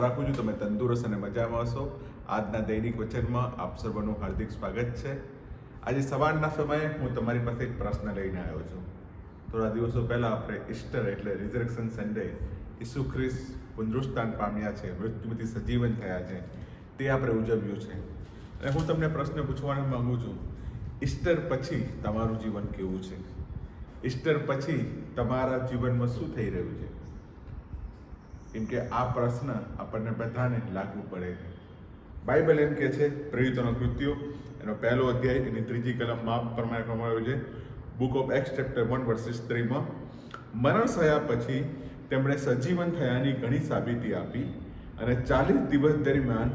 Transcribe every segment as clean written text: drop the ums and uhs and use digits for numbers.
રાખું છું તમે તંદુરસ્ત અને મજામાં હશો. આજના દૈનિક વચનમાં આપ સર્વનું હાર્દિક સ્વાગત છે. આજે સવારના સમયે હું તમારી પાસે એક પ્રશ્ન લઈને આવ્યો છું. થોડા દિવસો પહેલાં આપણે ઈસ્ટર એટલે રિઝરેક્શન સન્ડે, ઈસુ ખ્રિસ્ત પુનરુત્થાન પામ્યા છે, મૃત્યુમાંથી સજીવન થયા છે, તે આપણે ઉજવ્યું છે. અને હું તમને પ્રશ્ન પૂછવા માંગુ છું, ઈસ્ટર પછી તમારું જીવન કેવું છે? ઈસ્ટર પછી તમારા જીવનમાં શું થઈ રહ્યું છે? કેમ કે આ પ્રશ્ન આપણને બધાને લાગુ પડે છે. બાઇબલ એમ કહે છે, પ્રેરિતોના કૃત્યો એનો પહેલો અધ્યાય એની 3જી કલમમાં પ્રમાણે કહેવામાં આવ્યું છે, book of x chapter 1 versus 3 મરણ થયા પછી તેમણે સજીવન થયાની ઘણી સાબિતી આપી અને 40 દિવસ દરમિયાન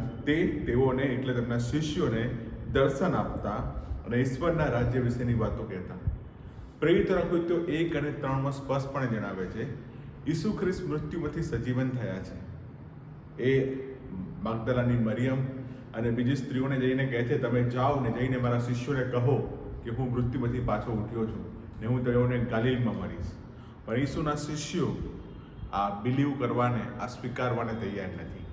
તેઓને એટલે તેમના શિષ્યોને દર્શન આપતા અને ઈશ્વરના રાજ્ય વિશેની વાતો કહેતા. પ્રેરિતોના કૃત્યો 1 અને 3 સ્પષ્ટપણે જણાવે છે ઈસુ ખ્રિસ્ત મૃત્યુમાંથી સજીવન થયા છે. એ માગદલાની મરિયમ અને બીજી સ્ત્રીઓને જઈને કહે છે, તમે જાઓ ને જઈને મારા શિષ્યોને કહો કે હું મૃત્યુમાંથી પાછો ઉઠ્યો છું ને હું તેઓને ગાલિલમાં મળીશ. પણ ઈસુના શિષ્યો આ બિલીવ કરવાને, આ સ્વીકારવાને તૈયાર નથી.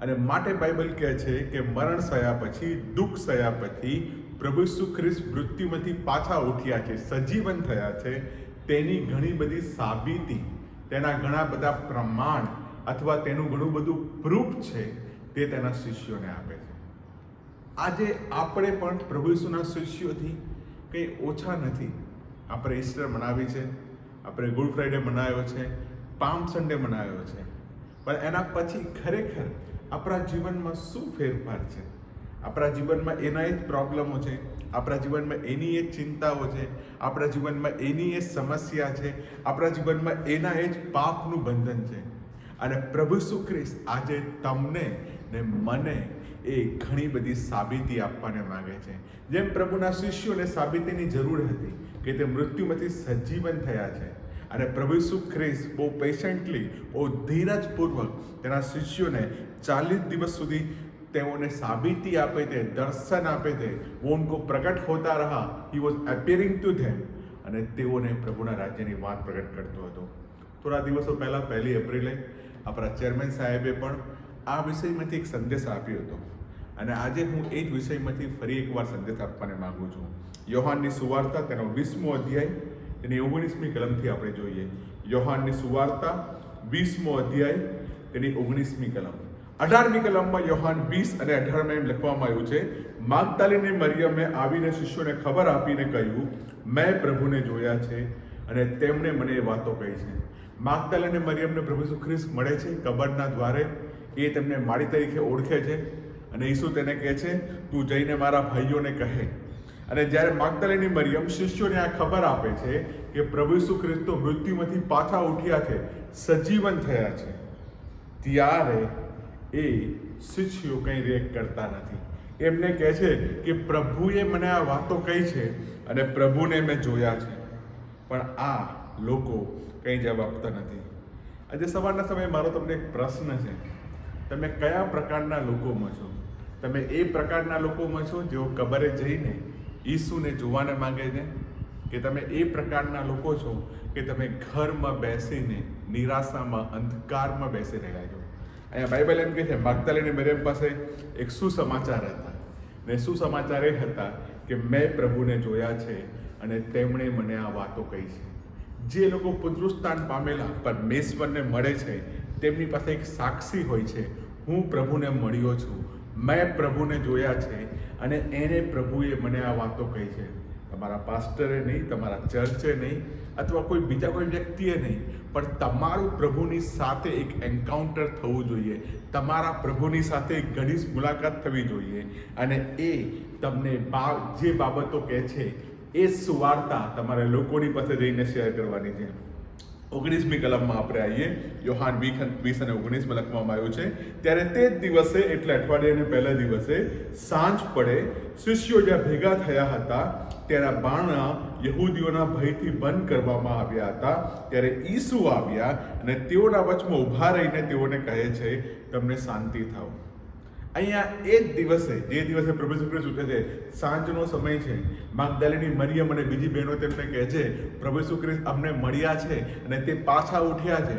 અને માટે બાઇબલ કહે છે કે મરણ થયા પછી, દુઃખ થયા પછી પ્રભુ ઈસુ ખ્રિસ્ત મૃત્યુમાંથી પાછા ઉઠ્યા છે, સજીવન થયા છે. તેની ઘણી બધી સાબિતી, તેના ઘણા બધા પ્રમાણ અથવા તેનું ઘણું બધું પ્રૂફ છે તે તેના શિષ્યોને આપે છે. આજે આપણે પણ પ્રભુ ઈસુના શિષ્યોથી કંઈ ઓછા નથી. આપણે ઈસ્ટર મનાવી છે, આપણે ગુડ ફ્રાઈડે મનાવ્યો છે, પામ સન્ડે મનાવ્યો છે, પણ એના પછી ખરેખર આપણા જીવનમાં શું ફેરફાર છે? આપણા જીવનમાં એના જ પ્રોબ્લેમો છે, આપણા જીવનમાં એની એ ચિંતાઓ છે, આપણા જીવનમાં એની એ સમસ્યા છે, આપણા જીવનમાં એના એ જ પાપનું બંધન છે. અને પ્રભુ ઈસુ ખ્રિસ્ત આજે તમને ને મને એ ઘણી બધી સાબિતી આપવાને માંગે છે. જેમ પ્રભુના શિષ્યોને સાબિતીની જરૂર હતી કે તે મૃત્યુમાંથી સજીવન થયા છે, અને પ્રભુ ઈસુ ખ્રિસ્ત બહુ પેશન્ટલી, બહુ ધીરજપૂર્વક તેના શિષ્યોને 40 દિવસ સુધી તેઓને સાબિતી આપે છે, દર્શન આપે છે. वो उनको प्रकट होता रहा, ही वॉज अपियरिंग टू ધેમ, અને તેઓને પ્રભુના રાજ્યની વાત પ્રગટ કરતો હતો. થોડા દિવસો પહેલાં 1 એપ્રિલે આપણા ચેરમેન સાહેબે પણ આ વિષયમાંથી એક સંદેશ આપ્યો હતો, અને આજે હું એ જ વિષયમાંથી ફરી એકવાર સંદેશ આપવાને માગું છું. યોહાનની સુવાર્તા તેનો 20મો અધ્યાય તેની 19મી કલમથી આપણે જોઈએ. યોહાનની સુવાર્તા 20મો અધ્યાય તેની 19મી કલમ. 18મી કલમમાં યોહાન 20 અને 18માં એમ લખવામાં આવ્યું છે, માગદલિની મરિયમે આવીને શિષ્યોને ખબર આપીને કહ્યું, મેં પ્રભુને જોયા છે અને તેમણે મને એ વાતો કહી છે. માગદલિની મરિયમને પ્રભુ ઈસુ ખ્રિસ્ત મળે છે કબરના દ્વારે. એ તેમને માળી તરીકે ઓળખે છે અને ઈસુ તેને કહે છે, તું જઈને મારા ભાઈઓને કહે. અને જ્યારે માગદલિની મરિયમ શિષ્યોને આ ખબર આપે છે કે પ્રભુ ઈસુ ખ્રિસ્ત તો મૃત્યુમાંથી પાછા ઉઠ્યા છે, સજીવન થયા છે, ત્યારે એ શિષ્યો કંઈ રિએક્ટ કરતા નથી. એમને કહે છે કે પ્રભુએ મને આ વાતો કહી છે અને પ્રભુને મેં જોયા છે. પણ આ લોકો કંઈ જવાબ આપતા નથી. આજે સવારના સમયે મારો તમને એક પ્રશ્ન છે, તમે કયા પ્રકારના લોકોમાં છો? તમે એ પ્રકારના લોકોમાં છો જેઓ કબરે જઈને ઈસુને જોવાને માંગે છે, કે તમે એ પ્રકારના લોકો છો કે તમે ઘરમાં બેસીને નિરાશામાં, અંધકારમાં બેસી રહ્યા છો? અહીંયા બાઇબલ એમ કહે છે, માગદલિની મરિયમ પાસે એક સુસમાચાર હતા, ને સુસમાચાર એ હતા કે મેં પ્રભુને જોયા છે અને તેમણે મને આ વાતો કહી છે. જે લોકો પુનરુત્થાન પામેલા પરમેશ્વરને મળે છે, તેમની પાસે એક સાક્ષી હોય છે, હું પ્રભુને મળ્યો છું, મેં પ્રભુને જોયા છે અને એને પ્રભુએ મને આ વાતો કહી છે. તમારા પાસ્ટરે નહીં, તમારા ચર્ચે નહીં, અથવા કોઈ બીજા કોઈ વ્યક્તિએ નહીં, પણ તમારું પ્રભુની સાથે એક એન્કાઉન્ટર થવું જોઈએ, તમારા પ્રભુની સાથે એક ઘણી મુલાકાત થવી જોઈએ, અને એ તમને જે બાબતો કહે છે એ સુવાર્તા તમારે લોકોની પાસે જઈને શેર કરવાની છે. 19મી કલમમાં આપણે આવીએ. યોહાન 20 અને 19માં લખવામાં આવ્યું છે, ત્યારે તે જ દિવસે એટલે અઠવાડિયાના પહેલા દિવસે સાંજ પડે શિષ્યો જ્યાં ભેગા થયા હતા ત્યારે બારણા યહૂદીઓના ભયથી બંધ કરવામાં આવ્યા હતા. ત્યારે ઈસુ આવ્યા અને તેઓના વચમાં ઊભા રહીને તેઓને કહે છે, તમને શાંતિ થાવ. અહીંયા એ જ દિવસે, જે દિવસે પ્રભુ ઈસુ ખ્રિસ્ત ઉઠે છે, સાંજનો સમય છે. માગદલિની મરિયમ અને બીજી બહેનો તેમને કહે છે, પ્રભુ ઈસુ ખ્રિસ્ત અમને મળ્યા છે અને તે પાછા ઉઠ્યા છે.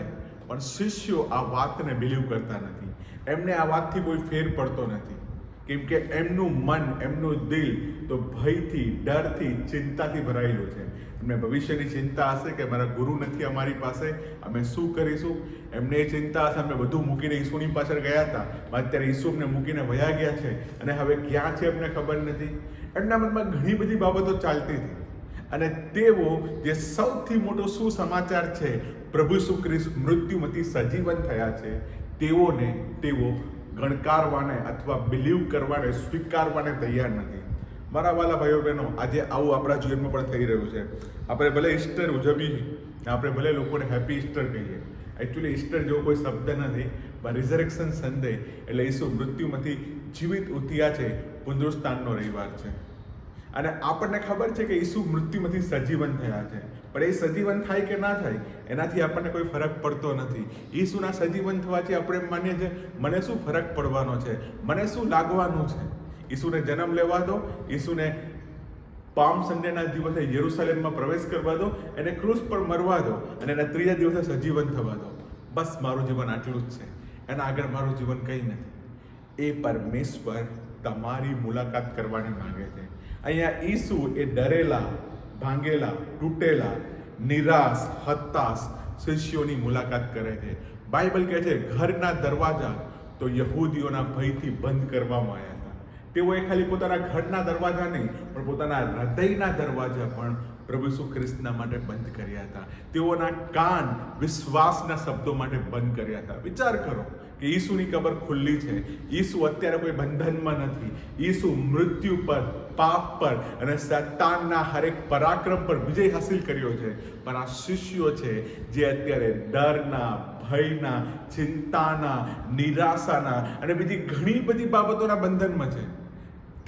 પણ શિષ્યો આ વાતને બિલીવ કરતા નથી. એમને આ વાતથી કોઈ ફેર પડતો નથી, કેમ કે એમનું મન, એમનું દિલ તો ભયથી, ડરથી, ચિંતાથી ભરાયેલું છે. એમને ભવિષ્યની ચિંતા હશે કે મારા ગુરુ નથી અમારી પાસે, અમે શું કરીશું. એમને એ ચિંતા હશે, અમે બધું મૂકીને ઈસુની પાછળ ગયા હતા, અત્યારે ઈસુ અમને મૂકીને વયા ગયા છે અને હવે ક્યાં છે એમને ખબર નથી. એમના મનમાં ઘણી બધી બાબતો ચાલતી હતી. અને તેઓ જે સૌથી મોટો સુસમાચાર છે, પ્રભુ ઈસુ ખ્રિસ્ત મૃત્યુમાંથી સજીવન થયા છે, તેઓ ગણકારવાને અથવા બિલીવ કરવાને, સ્વીકારવાને તૈયાર નથી. મારા વાલા ભાઈઓ બહેનો, આજે આવું આપણા જીવનમાં પણ થઈ રહ્યું છે. આપણે ભલે ઈસ્ટર ઉજવીએ, આપણે ભલે લોકોને હેપી ઈસ્ટર કહીએ, એકચ્યુઅલી ઈસ્ટર જેવો કોઈ શબ્દ નથી, પણ રિઝરેક્શન સન્ડે એટલે ઈસુ મૃત્યુમાંથી જીવિત ઉઠ્યા છે, પુનરુત્થાનનો રવિવાર છે. અને આપણને ખબર છે કે ઈસુ મૃત્યુમાંથી સજીવન થયા છે, પણ એ સજીવન થાય કે ના થાય એનાથી આપણને કોઈ ફરક પડતો નથી. ઈસુના સજીવન થવાથી આપણે એમ માનીએ છીએ, મને શું ફરક પડવાનો છે, મને શું લાગવાનું છે. ઈસુને જન્મ લેવા દો, ઈસુને પામ સન્ડેના દિવસે યરુશલેમમાં પ્રવેશ કરવા દો, એને ક્રૂસ પર મરવા દો અને એના ત્રીજા દિવસે સજીવન થવા દો. બસ મારું જીવન આટલું જ છે, એના આગળ મારું જીવન કંઈ નથી. એ પરમેશ્વર તમારી મુલાકાત કરવાની માંગે છે. અહીંયા ઈસુ એ ડરેલા, ભાંગેલા, તૂટેલા, નિરાશ, હતાશ શિષ્યોની મુલાકાત કરે છે. બાઇબલ કહે છે ઘરના દરવાજા તો યહૂદીઓના ભયથી બંધ કરવામાં આવ્યા હતા. તેઓએ ખાલી પોતાના ઘરના દરવાજા નહીં, પણ પોતાના હૃદયના દરવાજા પણ પ્રભુ ઈસુ ખ્રિસ્તના માટે બંધ કર્યા હતા. તેઓના કાન વિશ્વાસના શબ્દો માટે બંધ કર્યા હતા. વિચાર કરો કે ઈસુની કબર ખુલ્લી છે, ઈસુ અત્યારે કોઈ બંધનમાં નથી, ઈસુ મૃત્યુ પર, પાપ પર અને શૈતાનના હરેક પરાક્રમ પર વિજય હાસિલ કર્યો છે. પણ આ શિષ્યો છે જે અત્યારે ડરના, ભયના, ચિંતાના, નિરાશાના અને બીજી ઘણી બધી બાબતોના બંધનમાં છે.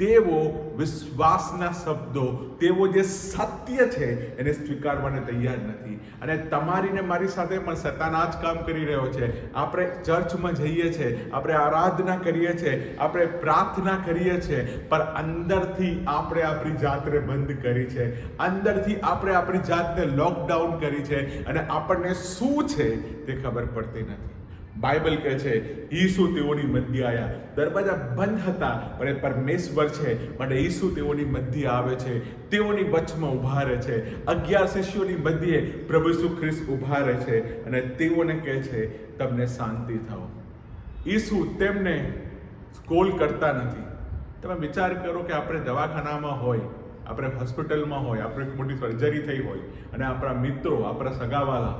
તેઓ વિશ્વાસના શબ્દો, તેઓ જે સત્ય છે એને સ્વીકારવાને તૈયાર નથી. અને તમારી ને મારી સાથે પણ શૈતાન આ જ કામ કરી રહ્યો છે. આપણે ચર્ચમાં જઈએ છીએ, આપણે આરાધના કરીએ છીએ, આપણે પ્રાર્થના કરીએ છીએ, પણ અંદરથી આપણે આપણી જાતને બંધ કરી છે, અંદરથી આપણે આપણી જાતને લોકડાઉન કરી છે અને આપણને શું છે તે ખબર પડતી નથી. બાઇબલ કહે છે ઈસુ તેઓની મધ્ય આવ્યા. દરવાજા બંધ હતા, પણ એ પરમેશ્વર છે માટે ઈસુ તેઓની મધ્ય આવે છે, તેઓની વચમાં ઊભા રહે છે. 11 શિષ્યોની મધ્યે પ્રભુ ઈસુ ખ્રિસ્ત ઊભા રહે છે અને તેઓને કહે છે તમને શાંતિ થાઓ. ઈસુ તેમને કોલ કરતા નથી. તમે વિચાર કરો કે આપણે દવાખાનામાં હોય, આપણે હોસ્પિટલમાં હોય, આપણે મોટી સર્જરી થઈ હોય અને આપણા મિત્રો, આપણા સગાવાલા,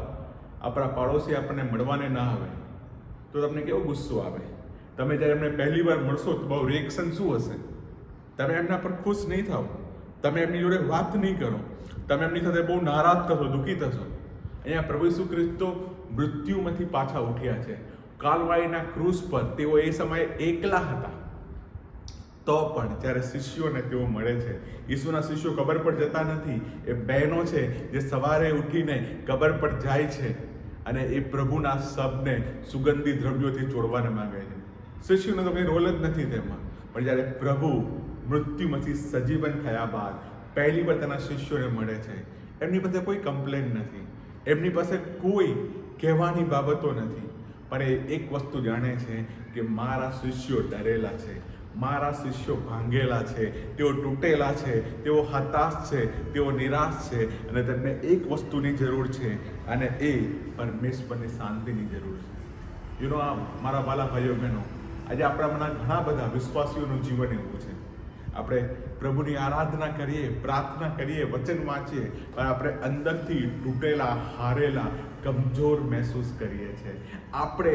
આપણા પાડોશી આપણને મળવાને ના આવે તો તમને કેવો ગુસ્સો આવે. તમે જ્યારે એમને પહેલી વાર મળશો તો બહુ રિએક્શન શું હશે? તમે એમના પર ખુશ નહીં થાઓ, તમે એમની જોડે વાત નહીં કરો, તમે એમની સાથે બહુ નારાજ થશો, દુઃખી થશો. અહીંયા પ્રભુ ઈસુ ખ્રિસ્ત તો મૃત્યુમાંથી પાછા ઉઠ્યા છે. કાલવારીના ક્રૂસ પર તેઓ એ સમયે એકલા હતા, તો પણ જ્યારે શિષ્યોને તેઓ મળે છે, ઈસુના શિષ્યો કબર પર જતા નથી, એ બહેનો છે જે સવારે ઉઠીને કબર પર જાય છે અને એ પ્રભુના શબને સુગંધી દ્રવ્યોથી ચોડવાને માંગે છે. શિષ્યોનો તો કંઈ રોલ જ નથી તેમાં. પણ જ્યારે પ્રભુ મૃત્યુમાંથી સજીવન થયા બાદ પહેલી વાર તેના શિષ્યોને મળે છે, એમની પાસે કોઈ કમ્પ્લેન નથી, એમની પાસે કોઈ કહેવાની બાબતો નથી, પણ એ એક વસ્તુ જાણે છે કે મારા શિષ્યો ડરેલા છે, મારા શિષ્યો ભાંગેલા છે, તેઓ તૂટેલા છે, તેઓ હતાશ છે, તેઓ નિરાશ છે અને તેમને એક વસ્તુની જરૂર છે અને એ પરમેશ્વરની શાંતિની જરૂર છે. આ મારા વાલા ભાઈઓ બહેનો, આજે આપણામાંના ઘણા બધા વિશ્વાસીઓનું જીવન એવું છે. આપણે પ્રભુની આરાધના કરીએ, પ્રાર્થના કરીએ, વચન વાંચીએ, પણ આપણે અંદરથી તૂટેલા, હારેલા, કમજોર મહેસૂસ કરીએ છીએ. આપણે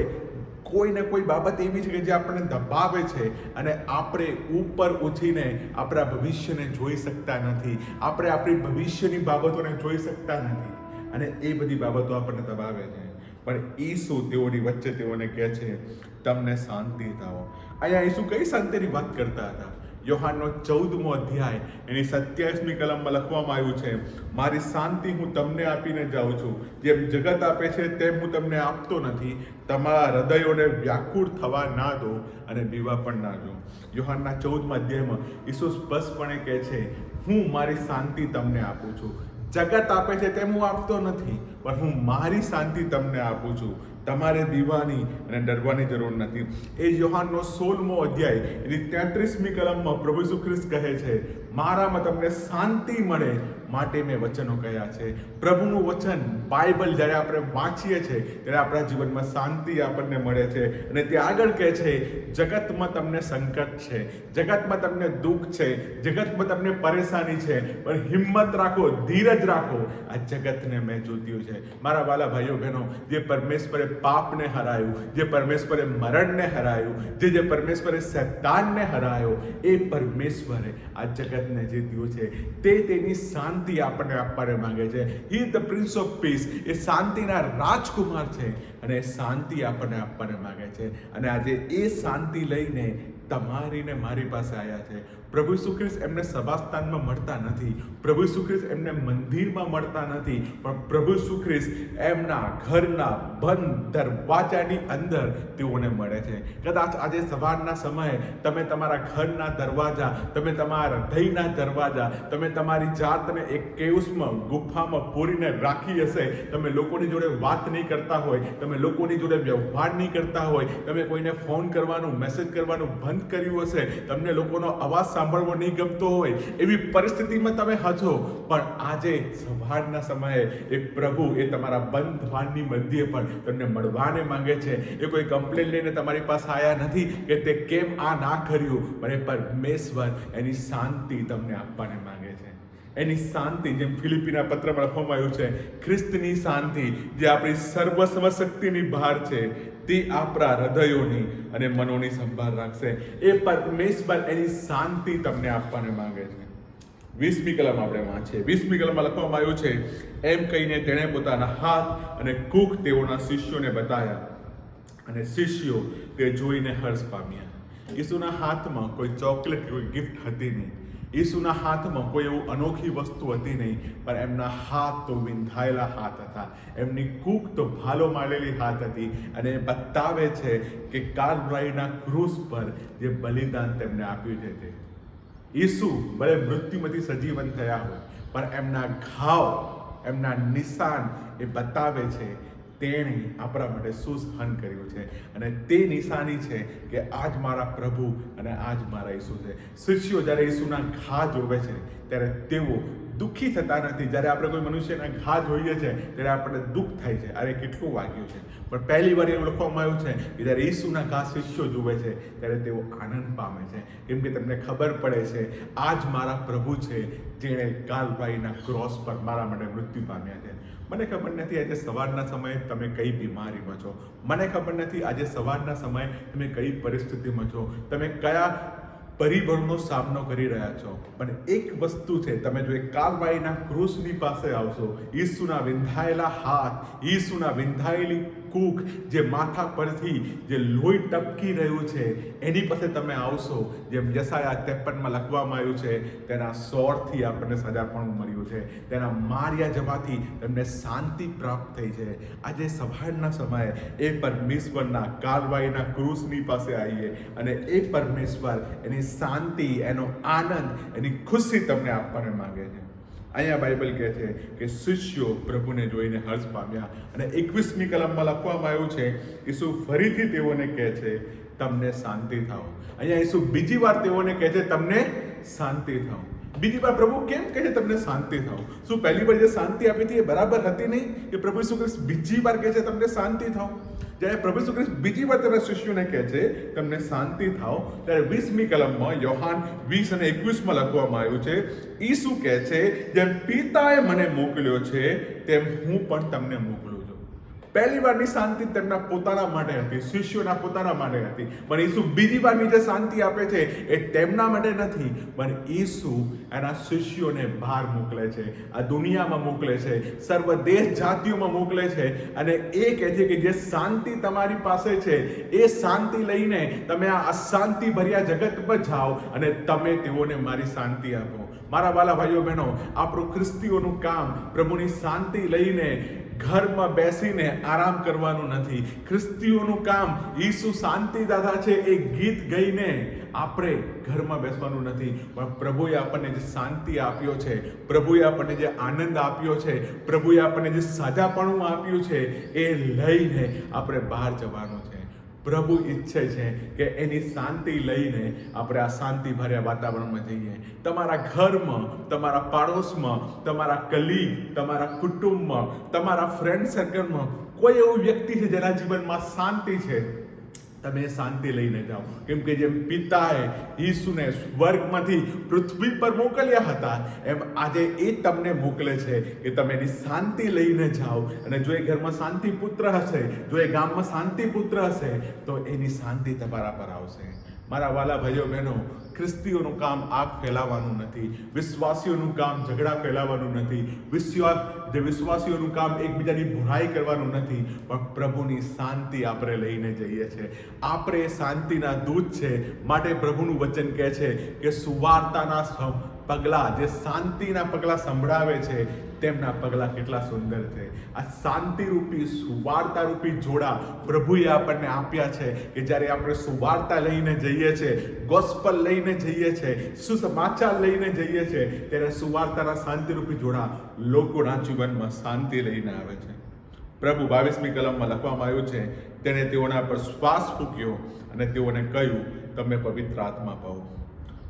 કોઈ ને કોઈ બાબત એવી છે કે જે આપણને દબાવે છે અને આપણે ઉપર ઉઠીને આપણા ભવિષ્યને જોઈ શકતા નથી, આપણે આપણી ભવિષ્યની બાબતોને જોઈ શકતા નથી અને એ બધી બાબતો આપણને દબાવે છે. પણ ઈસુ તેઓની વચ્ચે તેઓને કહે છે તમને શાંતિ થાઓ. અહીંયા ઈસુ કઈ શાંતિની વાત કરતા હતા? યોહાનનો 14મો અધ્યાય એની 27મી કલમમાં લખવામાં આવ્યું છે, મારી શાંતિ હું તમને આપીને જાઉં છું, જેમ જગત આપે છે તેમ હું તમને આપતો નથી. તમારા હૃદયોને વ્યાકુળ થવા ના દો અને બીવા પણ ના દો. યોહાનના 14મા અધ્યાયમાં ઈસુ સ્પષ્ટપણે કહે છે હું મારી શાંતિ તમને આપું છું. જગત આપે છે તેમ હું આપતો નથી, પણ હું મારી શાંતિ તમને આપું છું. તમારે દીવાની અને ડરવાની જરૂર નથી. એ યોહાનનો 16મો અધ્યાય એની 33મી કલમમાં પ્રભુ ઈસુ ખ્રિસ્ત કહે છે, મારામાં તમને શાંતિ મળે માટે મેં વચનો કહ્યા છે. પ્રભુનું વચન બાઇબલ જ્યારે આપણે વાંચીએ છીએ ત્યારે આપણા જીવનમાં શાંતિ આપણને મળે છે. અને તે આગળ કહે છે, જગતમાં તમને સંકટ છે, જગતમાં તમને દુઃખ છે, જગતમાં તમને પરેશાની છે, પણ હિંમત રાખો, ધીરજ રાખો, આ જગતને મેં જીત્યું છે. મારા વાલા ભાઈઓ બહેનો, જે પરમેશ્વરે પાપને હરાયું, જે પરમેશ્વરે મરણને હરાયું, જે પરમેશ્વરે શૈતાનને હરાયો, એ પરમેશ્વરે આ જગતને જીત્યું છે. તે તેની શાંતિ આપણને આપવાને માંગે છે. હી ધ પ્રિન્સ ઓફ પીસ, એ શાંતિના રાજકુમાર છે અને શાંતિ આપણને આપવાને માંગે છે. અને આજે એ શાંતિ લઈને તમારી ને મારી પાસે આવ્યા છે. પ્રભુ ઈસુ ખ્રિસ્ત એમને સભાસ્થાનમાં મળતા નથી, પ્રભુ ઈસુ ખ્રિસ્ત એમને મંદિરમાં મળતા નથી, પણ પ્રભુ ઈસુ ખ્રિસ્ત એમના ઘરના બંધ દરવાજાની અંદર તેઓને મળે છે. કદાચ આજે સવારના સમયે તમે તમારા ઘરના દરવાજા, તમે તમારા હૃદયના દરવાજા, તમે તમારી જાતને એક કેવસમાં, ગુફામાં પૂરીને રાખી હશે. તમે લોકોની જોડે વાત નહીં કરતા હોય, તમે લોકોની જોડે વ્યવહાર નહીં કરતા હોય, તમે કોઈને ફોન કરવાનું, મેસેજ કરવાનું બંધ કર્યું હશે, તમને લોકોનો અવાજ સાંભળવો નહીં ગમતો હોય, એવી પરિસ્થિતિમાં તમે હશો. પણ આજે સવારના સમયે એ પ્રભુ એ તમારા બંધ દ્વારની મધ્યે પણ તમને મળવાને માંગે છે. એ કોઈ કમ્પ્લેન લઈને તમારી પાસે આવ્યા નથી કે તે કેમ આ ના કર્યું, પણ એ પરમેશ્વર એની શાંતિ તમને આપવાને માંગે છે. એની શાંતિ, જેમ ફિલિપીના પત્રમાં લખવામાં આવ્યું છે, ખ્રિસ્તની શાંતિ જે આપણી સર્વ શક્તિની બહાર છે, તે આપણા હૃદયોની અને મનોની સંભાળ રાખશે. એ પરમેશ્વર એની શાંતિ તમને આપવાને માંગે છે. 20મી કલમ આપણે વાંચીએ. 20મી કલમમાં લખવામાં આવ્યું છે, એમ કહીને તેણે પોતાના હાથ અને કૂખ તેઓના શિષ્યોને બતાવ્યા અને શિષ્યો તે જોઈને હર્ષ પામ્યા. ઈસુના હાથમાં કોઈ ચોકલેટ, કોઈ ગિફ્ટ હતી નહીં. ઈસુના હાથમાં કોઈ એવું અનોખી વસ્તુ હતી નહીં, પણ એમના હાથ તો વિંધાયેલા હાથ હતા, એમની કૂખ તો ભાલો મારેલી હાથ હતી. અને એ બતાવે છે કે કાલવારીના ક્રૂસ પર જે બલિદાન તેમને આપ્યું છે, તે ઈસુ ભલે મૃત્યુમાંથી સજીવન થયા હોય, પણ એમના ઘાવ, એમના નિશાન એ બતાવે છે તેણે આપણા માટે શું સહન કર્યું છે. અને તે નિશાની છે કે આજ મારા પ્રભુ અને આજ મારા ઈસુ છે. શિષ્યો જ્યારે ઈસુના ઘા જોવે છે ત્યારે તેઓ દુઃખી થતા નથી. જ્યારે આપણે કોઈ મનુષ્યના ઘા જોઈએ છે ત્યારે આપણને દુઃખ થાય છે, અરે કેટલું વાગ્યું છે. પણ પહેલી વાર એવું લખવામાં આવ્યું છે કે જ્યારે ઈસુના ઘા શિષ્યો જુએ છે ત્યારે તેઓ આનંદ પામે છે, કેમ કે તેમને ખબર પડે છે આજ મારા પ્રભુ છે જેણે કાલવારીના ક્રોસ પર મારા માટે મૃત્યુ પામ્યા છે. મને ખબર નથી આજે સવારના સમયે તમે કઈ બીમારીમાં છો, મને ખબર નથી આજે સવારના સમયે તમે કઈ પરિસ્થિતિમાં છો, તમે કયા પરિબળનો સામનો કરી રહ્યા છો. પણ એક વસ્તુ છે, તમે જો એ કાલવારીના ક્રૂસની પાસે આવશો, ઈસુના વિંધાયેલા હાથ, ઈસુના વિંધાયેલી કૂખ, જે માથા પરથી જે લોહી ટપકી રહ્યું છે, એની પાસે તમે આવશો, જેમ યશાયા 53માં લખવામાં આવ્યું છે, તેના સોરથી આપણને સજાપણું મળ્યું છે, તેના માર્યા જવાથી તમને શાંતિ પ્રાપ્ત થઈ છે. આજે સવારના સમયે એ પરમેશ્વરના કાલવારીના ક્રૂસની પાસે આવીએ અને એ પરમેશ્વર એની શાંતિ, એનો આનંદ, એની ખુશી તમને આપવાને માંગે છે. અહીંયા બાઇબલ કહે છે કે શિષ્યો પ્રભુને જોઈને હર્ષ પામ્યા. અને 21મી કલમમાં લખવામાં આવ્યું છે, ઈસુ ફરીથી તેઓને કહે છે, તમને શાંતિ થાઓ. અહીંયા ઈસુ બીજી વાર તેઓને કહે છે, તમને શાંતિ થાઓ. બીજી વાર પ્રભુ કેમ કહે છે તમને શાંતિ થાઓ? શું પહેલી વાર જે શાંતિ આપી હતી એ બરાબર હતી નહીં કે પ્રભુ ઈસુ ખ્રિસ્ત બીજી વાર કહે છે તમને શાંતિ થાઓ? જ્યારે પ્રભુ ઈસુ ખ્રિસ્ત બીજી વાર તેના શિષ્યોને કહે છે તમને શાંતિ થાઓ, ત્યારે 20મી કલમમાં યોહાન 20 અને 21માં લખવામાં આવ્યું છે, ઈસુ કહે છે, જેમ પિતાએ મને મોકલ્યો છે તેમ હું પણ તમને મોકલું છું. પહેલી વારની શાંતિ તેમના પોતાના માટે હતી, શિષ્યોના પોતાના માટે હતી, પણ ઈસુ બીજી વારની જે શાંતિ આપે છે એ તેમના માટે નથી, પણ ઈસુ એના શિષ્યોને બહાર મોકલે છે, આ દુનિયામાં મોકલે છે, સર્વ દેશ જાતિઓમાં મોકલે છે. અને એ કહે છે કે જે શાંતિ તમારી પાસે છે એ શાંતિ લઈને તમે આ અશાંતિ ભર્યા જગતમાં જાઓ અને તમે તેઓને મારી શાંતિ આપો. મારા વાલા ભાઈઓ બહેનો, આપણું ખ્રિસ્તીઓનું કામ પ્રભુની શાંતિ લઈને ઘરમાં બેસીને આરામ કરવાનું નથી. ખ્રિસ્તીઓનું કામ ઈસુ શાંતિદાતા છે એ ગીત ગાઈને આપણે ઘરમાં બેસવાનું નથી, પણ પ્રભુએ આપણને જે શાંતિ આપ્યો છે, પ્રભુએ આપણને જે આનંદ આપ્યો છે, પ્રભુએ આપણને જે સાજાપણું આપ્યું છે એ લઈને આપણે બહાર જવાનું છે. પ્રભુ ઈચ્છે છે કે એની શાંતિ લઈને આપણે આ શાંતિ ભર્યા વાતાવરણમાં જઈએ. તમારા ઘરમાં, તમારા પાડોશમાં, તમારા કલીગ, તમારા કુટુંબમાં, તમારા ફ્રેન્ડ સર્કલમાં કોઈ એવું વ્યક્તિ છે જેના જીવનમાં શાંતિ છે, તમે શાંતિ લઈને જાઓ. કેમ કે જેમ પિતાએ ઈસુને સ્વર્ગમાંથી પૃથ્વી પર મોકલ્યા હતા, એમ આજે એ તમને મોકલે છે કે તમે એની શાંતિ લઈને જાઓ. અને જો એ ઘરમાં શાંતિ પુત્ર હશે, જો એ ગામમાં શાંતિ પુત્ર હશે, તો એની શાંતિ તમારા પર આવશે. મારા વાલા ભાઈઓ બહેનો, ખ્રિસ્તીઓનું કામ આગ ફેલાવવાનું નથી, વિશ્વાસીઓનું કામ ઝઘડા ફેલાવવાનું નથી, વિશ્વાસીઓનું કામ એકબીજાની બુરાઈ કરવાનું નથી, પણ પ્રભુની શાંતિ આપણે લઈને જઈએ છીએ. આપણે શાંતિના દૂત છે. માટે પ્રભુનું વચન કહે છે કે સુવાર્તાના પગલાં, જે શાંતિના પગલાં સંભળાવે છે, તેમના પગલાં કેટલા સુંદર છે. આ શાંતિરૂપી સુવાર્તારૂપી જોડા પ્રભુએ આપણને આપ્યા છે કે જ્યારે આપણે સુવાર્તા લઈને જઈએ છીએ, ગોસ્પલ લઈને જઈએ છીએ, સુસમાચાર લઈને જઈએ છીએ, ત્યારે સુવાર્તાના શાંતિરૂપી જોડા લોકોના જીવનમાં શાંતિ લઈને આવે છે. પ્રભુ 22મી કલમમાં લખવામાં આવ્યું છે, તેણે તેઓના પર શ્વાસ ફૂંક્યો અને તેઓને કહ્યું, તમે પવિત્ર આત્મા પાઓ.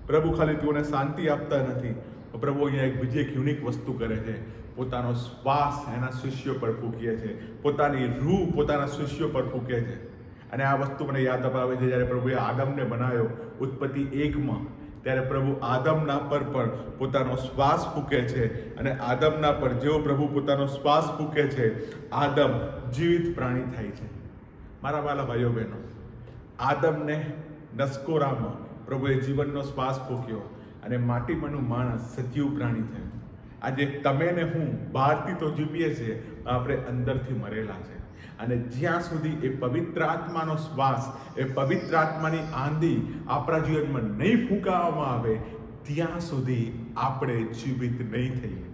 પ્રભુ ખાલી તેઓને શાંતિ આપતા નથી, પ્રભુ અહીંયા બીજી એક યુનિક વસ્તુ કરે છે. પોતાનો શ્વાસ એના શિષ્યો પર ફૂંકે છે, પોતાની રૂહ પોતાના શિષ્યો પર ફૂંકે છે. અને આ વસ્તુ મને યાદ અપાવે છે જ્યારે પ્રભુએ આદમને બનાવ્યો ઉત્પત્તિ 1માં, ત્યારે પ્રભુ આદમના પર પણ પોતાનો શ્વાસ ફૂંકે છે. અને આદમના પર જેવો પ્રભુ પોતાનો શ્વાસ ફૂંકે છે, આદમ જીવિત પ્રાણી થાય છે. મારા વાલા ભાઈઓ બહેનો, આદમને નસકોરામાં પ્રભુએ જીવનનો શ્વાસ ફૂંક્યો અને માટીમાંનું માણસ સજીવ પ્રાણી થયું. આજે તમે ને હું બહારથી તો જીવીએ છીએ, આપણે અંદરથી મરેલા છે. અને જ્યાં સુધી એ પવિત્ર આત્માનો શ્વાસ, એ પવિત્ર આત્માની આંધી આપણા જીવનમાં નહીં ફૂંકાવવામાં આવે, ત્યાં સુધી આપણે જીવિત નહીં થઈએ.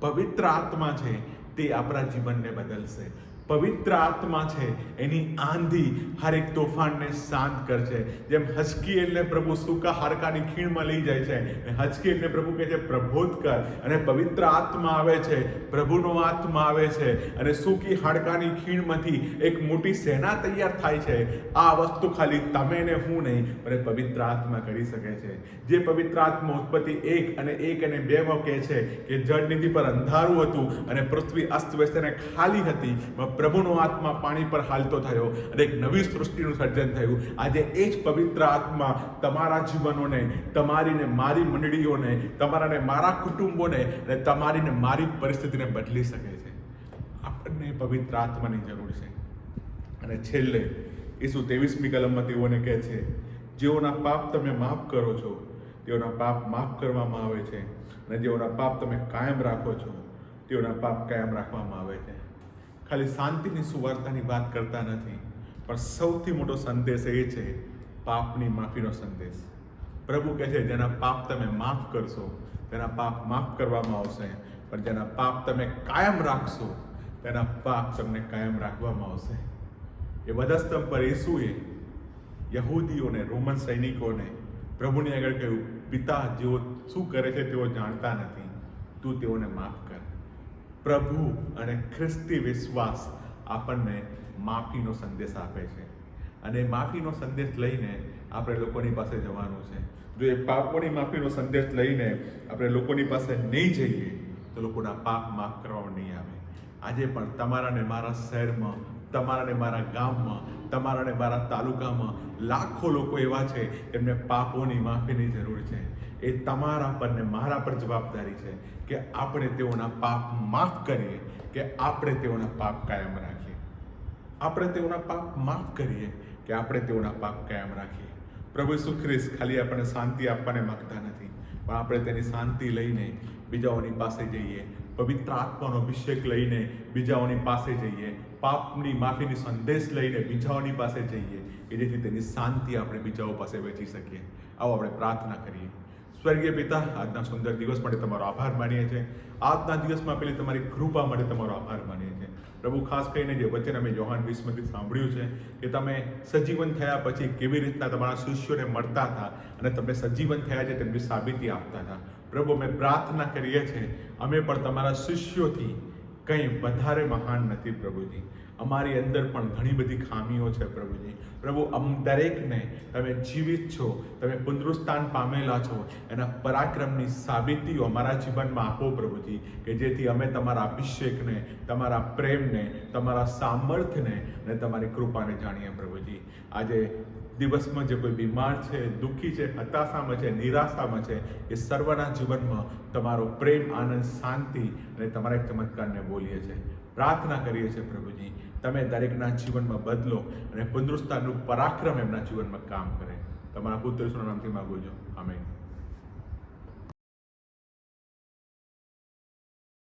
પવિત્ર આત્મા છે તે આપણા જીવનને બદલશે. પવિત્ર આત્મા છે એની આંધી હરેક તોફાનને શાંત કરશે. જેમ હજકીએલને પ્રભુ સૂકા હાડકાની ખીણમાં લઈ જાય છે, હજકીએલને પ્રભુ કહે છે પ્રબોધ કર, અને પવિત્ર આત્મા આવે છે, પ્રભુનો આત્મા આવે છે અને સૂકી હાડકાની ખીણમાંથી એક મોટી સેના તૈયાર થાય છે. આ વસ્તુ ખાલી તમે ને હું નહીં, પણ પવિત્ર આત્મા કરી શકે છે. જે પવિત્ર આત્મા ઉત્પત્તિ 1 અને 2 કહે છે કે જળનિધિ પર અંધારું હતું અને પૃથ્વી અસ્તવ્યસ્ત અને ખાલી હતી, પ્રભુનો આત્મા પાણી પર હાલતો થયો અને એક નવી સૃષ્ટિનું સર્જન થયું. આજે એ જ પવિત્ર આત્મા તમારા જીવનોને, તમારી ને મારી મંડળીઓને, તમારા ને મારા કુટુંબોને અને તમારી ને મારી પરિસ્થિતિને બદલી શકે છે. આપણને પવિત્ર આત્માની જરૂર છે. અને છેલ્લે ઈસુ 23મી કલમમાં તેઓને કહે છે, જેઓના પાપ તમે માફ કરો છો, તેઓના પાપ માફ કરવામાં આવે છે, અને જેઓના પાપ તમે કાયમ રાખો છો, તેઓના પાપ કાયમ રાખવામાં આવે છે. ખાલી શાંતિની સુવાર્તાની વાત કરતા નથી, પણ સૌથી મોટો સંદેશ એ છે પાપની માફીનો સંદેશ. પ્રભુ કહે છે, જેના પાપ તમે માફ કરશો તેના પાપ માફ કરવામાં આવશે, પણ જેના પાપ તમે કાયમ રાખશો તેના પાપ તમને કાયમ રાખવામાં આવશે. એ વધસ્તંભ પર ઈસુએ યહૂદીઓને, રોમન સૈનિકોને પ્રભુની આગળ કહ્યું, પિતા જેઓ શું કરે છે તેઓ જાણતા નથી, તું તેઓને માફ કર. પ્રભુ અને ખ્રિસ્તી વિશ્વાસ આપણને માફીનો સંદેશ આપે છે, અને માફીનો સંદેશ લઈને આપણે લોકોની પાસે જવાનું છે. જો એ પાપોની માફીનો સંદેશ લઈને આપણે લોકોની પાસે નહીં જઈએ તો લોકોના પાપ માફ કરવામાં નહીં આવે. આજે પણ તમારા ને મારા શહેરમાં, તમારા ને મારા ગામમાં, તમારા ને મારા તાલુકામાં લાખો લોકો એવા છે એમને પાપોની માફીની જરૂર છે. એ તમારા પર ને મારા પર જવાબદારી છે કે આપણે તેઓના પાપ માફ કરીએ, કે આપણે તેઓના પાપ કાયમ રાખીએ. આપણે તેઓના પાપ માફ કરીએ કે આપણે તેઓના પાપ કાયમ રાખીએ. પ્રભુ ઈસુ ખ્રિસ્ત ખાલી આપણને શાંતિ આપવાને માંગતા નથી, પણ આપણે તેની શાંતિ લઈને બીજાઓની પાસે જઈએ, પવિત્ર આત્માનો અભિષેક લઈને બીજાઓની પાસે જઈએ, પાપની માફીની સંદેશ લઈને બીજાઓની પાસે જઈએ, કે જેથી તેની શાંતિ આપણે બીજાઓ પાસે વેચી શકીએ. આવો આપણે પ્રાર્થના કરીએ. સ્વર્ગીય પિતા, આજના સુંદર દિવસ માટે તમારો આભાર માનીએ છીએ. આજના દિવસમાં પેલી તમારી કૃપા માટે તમારો આભાર માનીએ છીએ. પ્રભુ, ખાસ કરીને જે વચન અમે યોહાન 20માંથી સાંભળ્યું છે કે તમે સજીવન થયા પછી કેવી રીતના તમારા શિષ્યોને મળતા હતા અને તમે સજીવન થયા છે તેમની સાબિતી આપતા હતા. પ્રભુ, અમે પ્રાર્થના કરીએ છીએ અમે પણ તમારા શિષ્યોથી કંઈ વધારે મહાન નથી પ્રભુજી. અમારી અંદર પણ ઘણી બધી ખામીઓ છે પ્રભુજી. પ્રભુ, દરેકને તમે જીવિત છો, તમે પુનરુત્થાન પામેલા છો, એના પરાક્રમની સાબિતીઓ અમારા જીવનમાં આપો પ્રભુજી, કે જેથી અમે તમારા અભિષેકને, તમારા પ્રેમને, તમારા સામર્થ્યને અને તમારી કૃપાને જાણીએ પ્રભુજી. આજે દિવસમાં જે કોઈ બીમાર છે, દુઃખી છે, હતાશામાં છે, નિરાશામાં છે, એ સર્વના જીવનમાં તમારો પ્રેમ, આનંદ, શાંતિ અને તમારા એક ચમત્કારને બોલીએ છીએ. પ્રાર્થના કરીએ છીએ પ્રભુજી, તમે દરેકના જીવનમાં બદલો અને પુનરુત્થાનનું પરાક્રમ એમના જીવનમાં કામ કરે. તમારા પુત્ર ઈસુના નામથી માગું છું. આમેન.